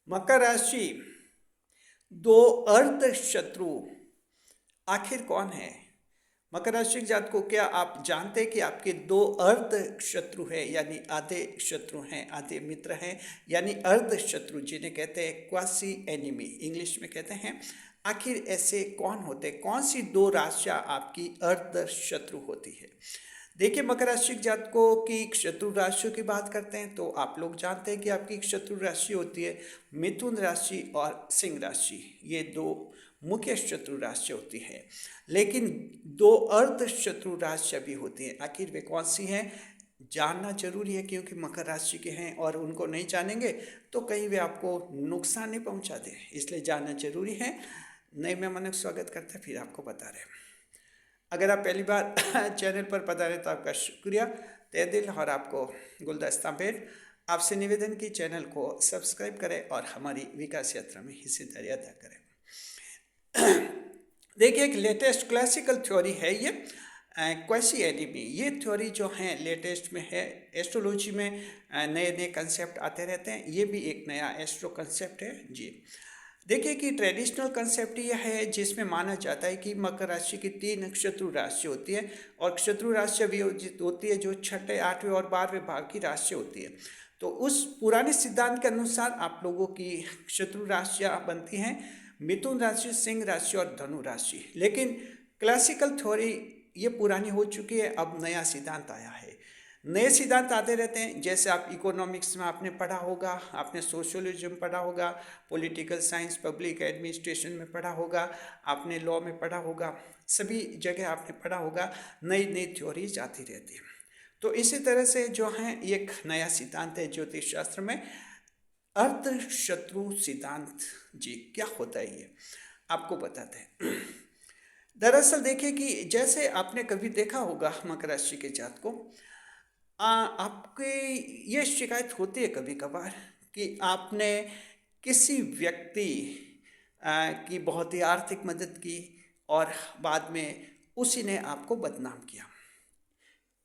मकर राशि, दो अर्ध शत्रु आखिर कौन है? मकर राशि के जातकों, क्या आप जानते हैं कि आपके दो अर्ध शत्रु हैं, यानी आधे शत्रु हैं, आधे मित्र हैं, यानी अर्ध शत्रु जिन्हें कहते हैं क्वासी एनिमी इंग्लिश में कहते हैं। आखिर ऐसे कौन होते हैं? कौन सी दो राशियां आपकी अर्ध शत्रु होती है? देखिए, मकर राशि के जातकों की शत्रु राशियों की बात करते हैं तो आप लोग जानते हैं कि आपकी एक शत्रु राशि होती है मिथुन राशि और सिंह राशि। ये दो मुख्य शत्रु राशि होती है, लेकिन दो अर्ध शत्रु राशियाँ भी होती हैं। आखिर वे कौन सी हैं, जानना जरूरी है, क्योंकि मकर राशि के हैं और उनको नहीं जानेंगे तो कहीं वे आपको नुकसान नहीं पहुंचा दे, इसलिए जानना जरूरी है। नए मेहमानों का स्वागत करते हैं, फिर आपको बता रहे हैं। अगर आप पहली बार चैनल पर पधारे तो आपका शुक्रिया तहे दिल, और आपको गुलदस्ता भेंट। आपसे निवेदन की चैनल को सब्सक्राइब करें और हमारी विकास यात्रा में हिस्सेदारी अदा करें। देखिए, एक लेटेस्ट क्लासिकल थ्योरी है ये क्वासी एनिमी। ये थ्योरी जो है लेटेस्ट में है। एस्ट्रोलॉजी में नए नए कंसेप्ट आते रहते हैं, ये भी एक नया एस्ट्रो कंसेप्ट है जी। देखिए कि ट्रेडिशनल कंसेप्ट यह है जिसमें माना जाता है कि मकर राशि की 3 शत्रु राशि होती है, और शत्रु राशि भी होती है जो छठे, 8वें और 12वें भाव की राशि होती है। तो उस पुराने सिद्धांत के अनुसार आप लोगों की शत्रु राशियाँ बनती हैं मिथुन राशि, सिंह राशि और धनु राशि। लेकिन क्लासिकल थ्योरी ये पुरानी हो चुकी है, अब नया सिद्धांत आया है। नए सिद्धांत आते रहते हैं, जैसे आप इकोनॉमिक्स में आपने पढ़ा होगा, आपने सोशलिज्म पढ़ा होगा, पॉलिटिकल साइंस, पब्लिक एडमिनिस्ट्रेशन में पढ़ा होगा, आपने लॉ में पढ़ा होगा, सभी जगह आपने पढ़ा होगा। नई नई थ्योरीज आती रहती है। तो इसी तरह से जो है एक नया सिद्धांत है ज्योतिष शास्त्र में, अर्ध शत्रु सिद्धांत। जी, क्या होता है ये आपको बताते हैं। दरअसल देखिए कि जैसे आपने कभी देखा होगा मकर राशि के जात को, आपके ये शिकायत होती है कभी कभार कि आपने किसी व्यक्ति की बहुत ही आर्थिक मदद की और बाद में उसी ने आपको बदनाम किया।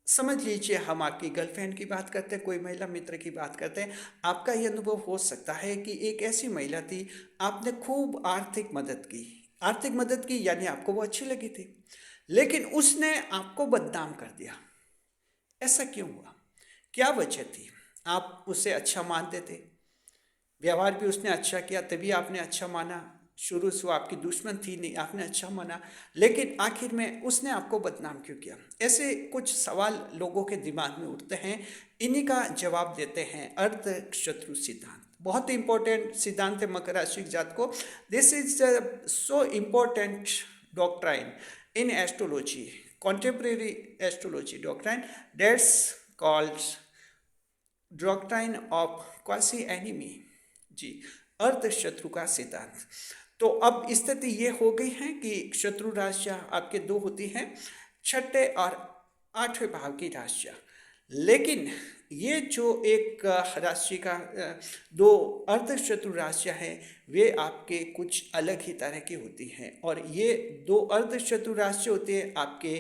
समझ लीजिए, हम आपकी गर्लफ्रेंड की बात करते हैं, कोई महिला मित्र की बात करते हैं। आपका ये अनुभव हो सकता है कि एक ऐसी महिला थी, आपने खूब आर्थिक मदद की यानी आपको वो अच्छी लगी थी, लेकिन उसने आपको बदनाम कर दिया। ऐसा क्यों हुआ? क्या वजह थी? आप उसे अच्छा मानते थे, व्यवहार भी उसने अच्छा किया, तभी आपने अच्छा माना। शुरू से वो आपकी दुश्मन थी नहीं, आपने अच्छा माना, लेकिन आखिर में उसने आपको बदनाम क्यों किया? ऐसे कुछ सवाल लोगों के दिमाग में उठते हैं, इन्हीं का जवाब देते हैं अर्ध शत्रु सिद्धांत। बहुत ही इंपॉर्टेंट सिद्धांत है मकर राशि जात को। This is so important doctrine in astrology, contemporary astrology doctrine, that's called doctrine of quasi enemy जी, अर्ध शत्रु का सिद्धांत। तो अब स्थिति ये हो गई है कि शत्रु राशियां आपके दो होती हैं, छठे और 8वें भाव की राशियां। लेकिन ये जो एक राशि का दो अर्ध शत्रु राशियां हैं, वे आपके कुछ अलग ही तरह की होती हैं। और ये दो अर्ध शत्रु राशि होती है आपके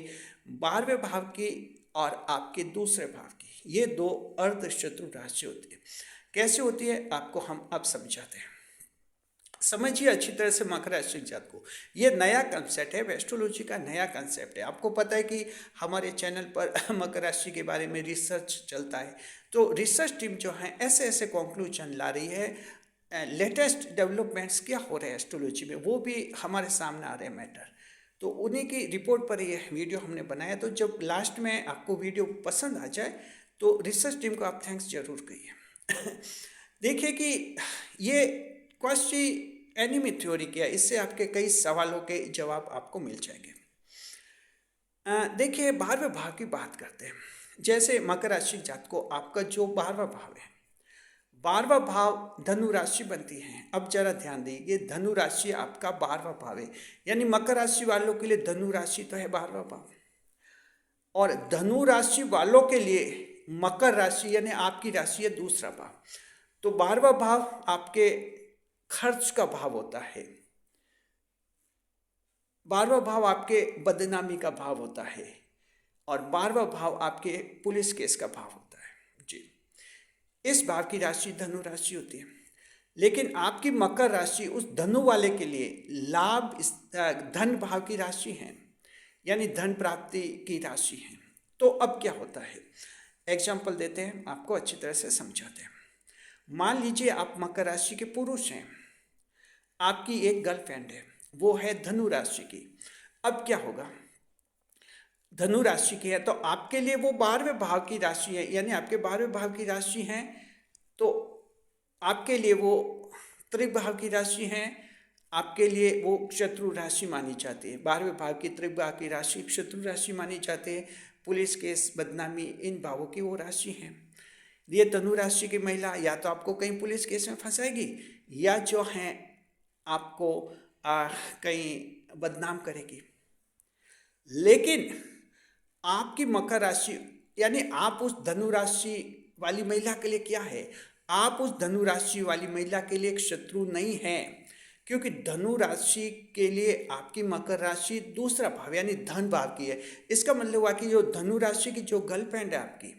12वें भाव की और आपके दूसरे भाव की। ये दो अर्ध शत्रु राशि होती है। कैसे होती है आपको हम अब समझाते हैं। समझिए अच्छी तरह से मकर राशि जात को, ये नया कंसेप्ट है, एस्ट्रोलॉजी का नया कंसेप्ट है। आपको पता है कि हमारे चैनल पर मकर राशि के बारे में रिसर्च चलता है, तो रिसर्च टीम जो है ऐसे ऐसे कंक्लूजन ला रही है। लेटेस्ट डेवलपमेंट्स क्या हो रहे हैं एस्ट्रोलॉजी में, वो भी हमारे सामने आ रहे हैं मैटर। तो उन्हीं की रिपोर्ट पर ये वीडियो हमने बनाया। तो जब लास्ट में आपको वीडियो पसंद आ जाए तो रिसर्च टीम को आप थैंक्स जरूर कहिए। देखिए कि ये क्वासी एनिमी थ्योरी क्या है, इससे आपके कई सवालों के जवाब आपको मिल जाएंगे। देखिए, 12वें भाव की बात करते हैं। जैसे मकर राशि जात को आपका जो 12वां भाव है, 12वां भाव धनु राशि बनती है। अब जरा ध्यान दीजिए, धनु राशि आपका 12वां भाव है, यानी मकर राशि वालों के लिए धनु राशि तो है 12वां भाव, और धनु राशि वालों के लिए मकर राशि यानी आपकी राशि है दूसरा भाव। तो 12वां भाव आपके खर्च का भाव होता है, 12वां भाव आपके बदनामी का भाव होता है, और 12वां भाव आपके पुलिस केस का भाव होता है जी। इस भाव की राशि धनु राशि होती है। लेकिन आपकी मकर राशि उस धनु वाले के लिए लाभ धन भाव की राशि है, यानी धन प्राप्ति की राशि है। तो अब क्या होता है, एग्जाम्पल देते हैं, आपको अच्छी तरह से समझाते हैं। मान लीजिए आप मकर राशि के पुरुष हैं, आपकी एक गर्लफ्रेंड है, वो है धनु राशि की। अब क्या होगा, धनु राशि की है तो आपके लिए वो 12वें भाव की राशि है, यानी आपके 12वें भाव की राशि है, तो आपके लिए वो त्रिभाव की राशि है, आपके लिए वो शत्रु राशि मानी जाती है। 12वें भाव की त्रिभाव की राशि शत्रु राशि मानी जाती है। पुलिस केस, बदनामी, इन भावों की वो राशि है। ये धनु राशि की महिला या तो आपको कहीं पुलिस केस में फंसाएगी, या जो है आपको कहीं बदनाम करेगी। लेकिन आपकी मकर राशि, यानी आप उस धनु राशि वाली महिला के लिए क्या है, आप उस धनु राशि वाली महिला के लिए एक शत्रु नहीं है, क्योंकि धनु राशि के लिए आपकी मकर राशि दूसरा भाव यानी धन भाव की है। इसका मतलब हुआ कि जो धनु राशि की जो गर्लफ्रेंड है आपकी,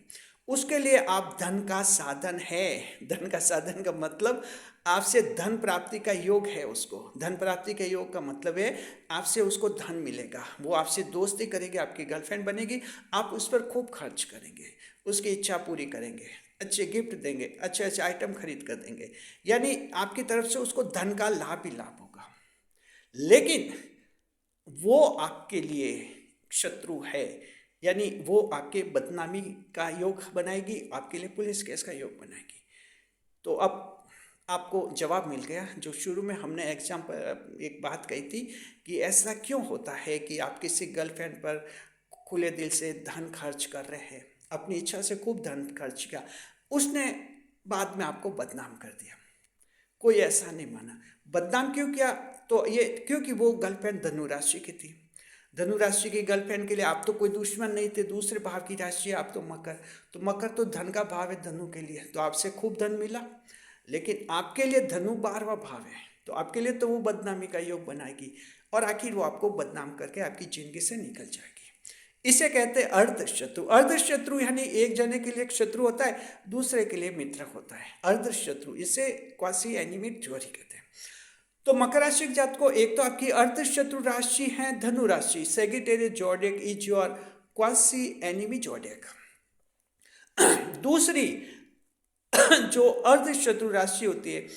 उसके लिए आप धन का साधन है। धन का साधन का मतलब आपसे धन प्राप्ति का योग है। उसको धन प्राप्ति का योग का मतलब है आपसे उसको धन मिलेगा, वो आपसे दोस्ती करेगी, आपकी गर्लफ्रेंड बनेगी, आप उस पर खूब खर्च करेंगे, उसकी इच्छा पूरी करेंगे, अच्छे गिफ्ट देंगे, अच्छे अच्छे आइटम खरीद कर देंगे, यानी आपकी तरफ से उसको धन का लाभ ही लाभ होगा। लेकिन वो आपके लिए शत्रु है, यानी वो आपके बदनामी का योग बनाएगी, आपके लिए पुलिस केस का योग बनाएगी। तो अब आपको जवाब मिल गया। जो शुरू में हमने एग्जाम्पल एक बात कही थी कि ऐसा क्यों होता है कि आप किसी गर्लफ्रेंड पर खुले दिल से धन खर्च कर रहे हैं, अपनी इच्छा से खूब धन खर्च किया, उसने बाद में आपको बदनाम कर दिया। कोई ऐसा नहीं माना। बदनाम क्यों किया, तो ये क्योंकि वो गर्लफ्रेंड धनु राशि की थी। धनु राशि की गर्लफ्रेंड के लिए आप तो कोई दुश्मन नहीं थे, दूसरे भाव की राशि है, आप तो मकर तो धन का भाव है धनु के लिए, तो आपसे खूब धन मिला। लेकिन आपके लिए धनु 12वां भाव है, तो आपके लिए तो वो बदनामी का योग बनाएगी और आखिर वो आपको बदनाम करके आपकी जिंदगी से निकल जाएगी। इसे कहते हैं अर्धशत्रु। अर्धशत्रु यानी एक जने के लिए एक शत्रु होता है, दूसरे के लिए मित्र होता है, अर्धशत्रु। इसे क्वासी एनिमी थ्योरी कहते हैं। तो मकर राशि के जातक को एक तो आपकी अर्धशत्रु राशि है धनु राशि, Sagittarius zodiac is your quasi enemy zodiac. दूसरी जो अर्धशत्रु राशि होती है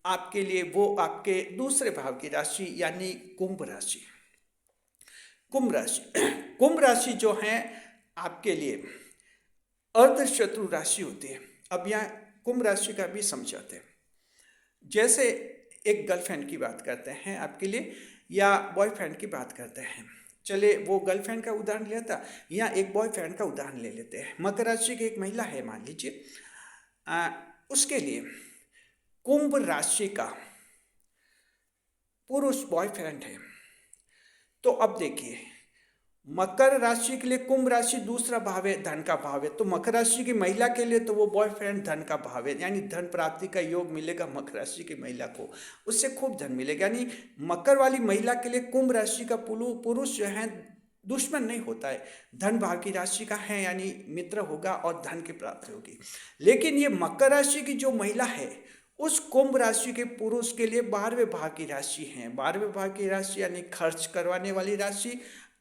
आपके लिए, वो आपके दूसरे भाव की राशि यानी कुंभ राशि। कुंभ राशि जो है आपके लिए अर्धशत्रु राशि होती है। अब यहाँ कुंभ राशि का भी समझाते हैं। जैसे एक गर्लफ्रेंड की बात करते हैं आपके लिए, या बॉयफ्रेंड की बात करते हैं। चले वो गर्लफ्रेंड का उदाहरण लिया था, या एक बॉयफ्रेंड का उदाहरण ले लेते हैं। मकर राशि की एक महिला है मान लीजिए, उसके लिए कुंभ राशि का पुरुष बॉयफ्रेंड है। तो अब देखिए, मकर राशि के लिए कुंभ राशि दूसरा भाव है, धन का भाव है। तो मकर राशि की महिला के लिए तो वो बॉयफ्रेंड धन का भाव है, यानी धन प्राप्ति का योग मिलेगा मकर राशि की महिला को, उससे खूब धन मिलेगा। यानी मकर वाली महिला के लिए कुंभ राशि का पुरुष जो है दुश्मन नहीं होता है, धन भाव की राशि का है, यानी मित्र होगा और धन की प्राप्ति होगी। लेकिन ये मकर राशि की जो महिला है उस कुंभ राशि के पुरुष के लिए 12वें भाव की राशि है। 12वें भाव की राशि यानी खर्च करवाने वाली राशि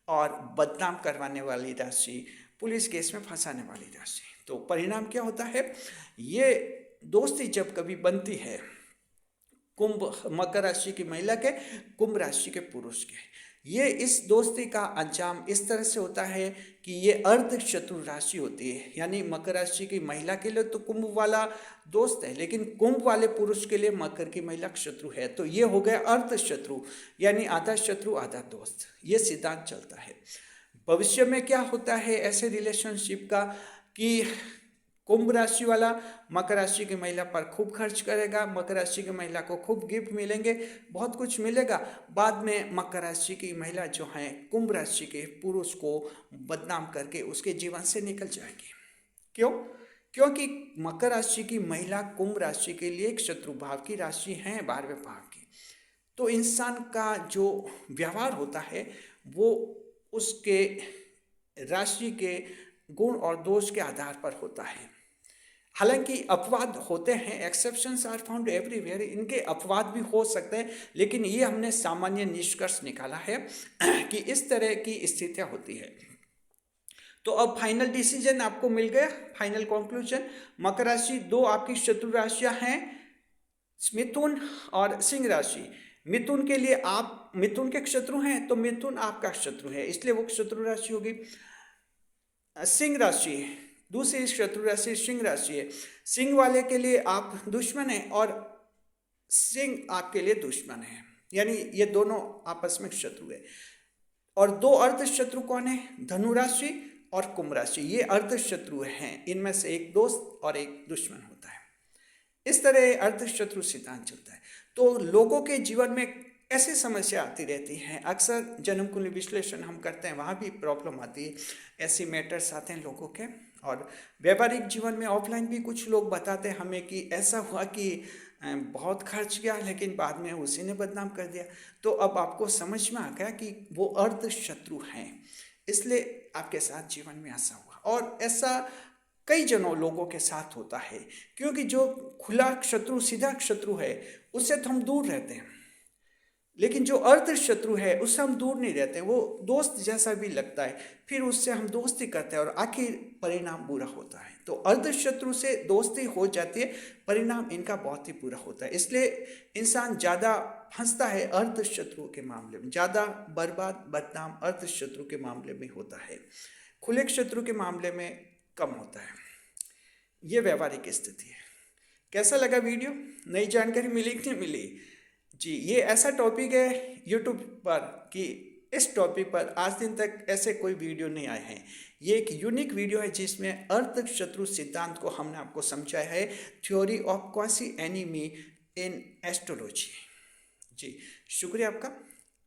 और बदनाम करवाने वाली राशि, पुलिस केस में फंसाने वाली राशि। तो परिणाम क्या होता है, ये दोस्ती जब कभी बनती है मकर राशि की महिला के कुंभ राशि के पुरुष के, ये इस दोस्ती का अंजाम इस तरह से होता है कि ये अर्धशत्रु राशि होती है। यानी मकर राशि की महिला के लिए तो कुंभ वाला दोस्त है, लेकिन कुंभ वाले पुरुष के लिए मकर की महिला शत्रु है। तो ये हो गया अर्धशत्रु, यानी आधा शत्रु आधा दोस्त। ये सिद्धांत चलता है। भविष्य में क्या होता है ऐसे रिलेशनशिप का कि कुंभ राशि वाला मकर राशि की महिला पर खूब खर्च करेगा, मकर राशि की महिला को खूब गिफ्ट मिलेंगे, बहुत कुछ मिलेगा। बाद में मकर राशि की महिला जो है कुंभ राशि के पुरुष को बदनाम करके उसके जीवन से निकल जाएगी। क्यों? क्योंकि मकर राशि की महिला कुंभ राशि के लिए एक शत्रु भाव की राशि है, 12वें भाव की। तो इंसान का जो व्यवहार होता है वो उसके राशि के गुण और दोष के आधार पर होता है। हालांकि अपवाद होते हैं, एक्सेप्शंस आर फाउंड एवरीवेयर, इनके अपवाद भी हो सकते हैं, लेकिन ये हमने सामान्य निष्कर्ष निकाला है कि इस तरह की स्थितियाँ होती है। तो अब फाइनल डिसीजन आपको मिल गया, फाइनल कंक्लूजन। मकर राशि, दो आपकी शत्रु राशियां हैं, मिथुन और सिंह राशि। मिथुन के लिए आप मिथुन के शत्रु हैं, तो मिथुन आपका शत्रु है, इसलिए वो शत्रु राशि होगी। सिंह राशि, दूसरी शत्रु राशि सिंह राशि है। सिंह वाले के लिए आप दुश्मन हैं और सिंह आपके लिए दुश्मन है, यानी ये दोनों आपस में शत्रु है। और दो अर्ध शत्रु कौन है? धनु राशि और कुंभ राशि, ये अर्ध शत्रु हैं, इनमें से एक दोस्त और एक दुश्मन होता है। इस तरह अर्ध शत्रु सिद्धांत चलता है। तो लोगों के जीवन में ऐसी समस्या आती रहती हैं, अक्सर जन्म कुंडली विश्लेषण हम करते हैं, वहाँ भी प्रॉब्लम आती है, ऐसी मैटर्स आते हैं लोगों के। और व्यवहारिक जीवन में ऑफलाइन भी कुछ लोग बताते हैं हमें कि ऐसा हुआ कि बहुत खर्च गया, लेकिन बाद में उसी ने बदनाम कर दिया। तो अब आपको समझ में आ गया कि वो अर्ध शत्रु हैं, इसलिए आपके साथ जीवन में ऐसा हुआ। और ऐसा कई जनों लोगों के साथ होता है, क्योंकि जो खुला शत्रु, सीधा शत्रु है, उससे तो हम दूर रहते हैं, लेकिन जो अर्ध शत्रु है उससे हम दूर नहीं रहते, वो दोस्त जैसा भी लगता है, फिर उससे हम दोस्ती करते हैं और आखिर परिणाम बुरा होता है। तो अर्ध शत्रु से दोस्ती हो जाती है, परिणाम इनका बहुत ही बुरा होता है। इसलिए इंसान ज़्यादा फंसता है अर्ध शत्रु के मामले में, ज़्यादा बर्बाद बदनाम अर्ध शत्रु के मामले में होता है, खुले शत्रु के मामले में कम होता है। ये व्यवहारिक स्थिति है। कैसा लगा वीडियो? नई जानकारी मिली कि नहीं मिली जी? ये ऐसा टॉपिक है यूट्यूब पर कि इस टॉपिक पर आज दिन तक ऐसे कोई वीडियो नहीं आए हैं। ये एक यूनिक वीडियो है जिसमें अर्ध शत्रु सिद्धांत को हमने आपको समझाया है, theory of quasi enemy in astrology. जी शुक्रिया आपका।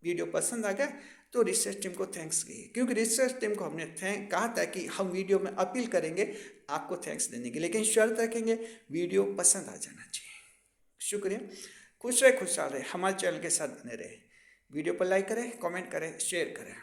वीडियो पसंद आ गया तो रिसर्च टीम को थैंक्स कहिए, क्योंकि रिसर्च टीम को हमने कहा था कि हम वीडियो में अपील करेंगे आपको थैंक्स देने की, लेकिन शर्त रखेंगे वीडियो पसंद आ जाना चाहिए। शुक्रिया, खुश रहे, खुशहाल रहे, हमारे चैनल के साथ बने रहे। वीडियो पर लाइक करें, कमेंट करें, शेयर करें।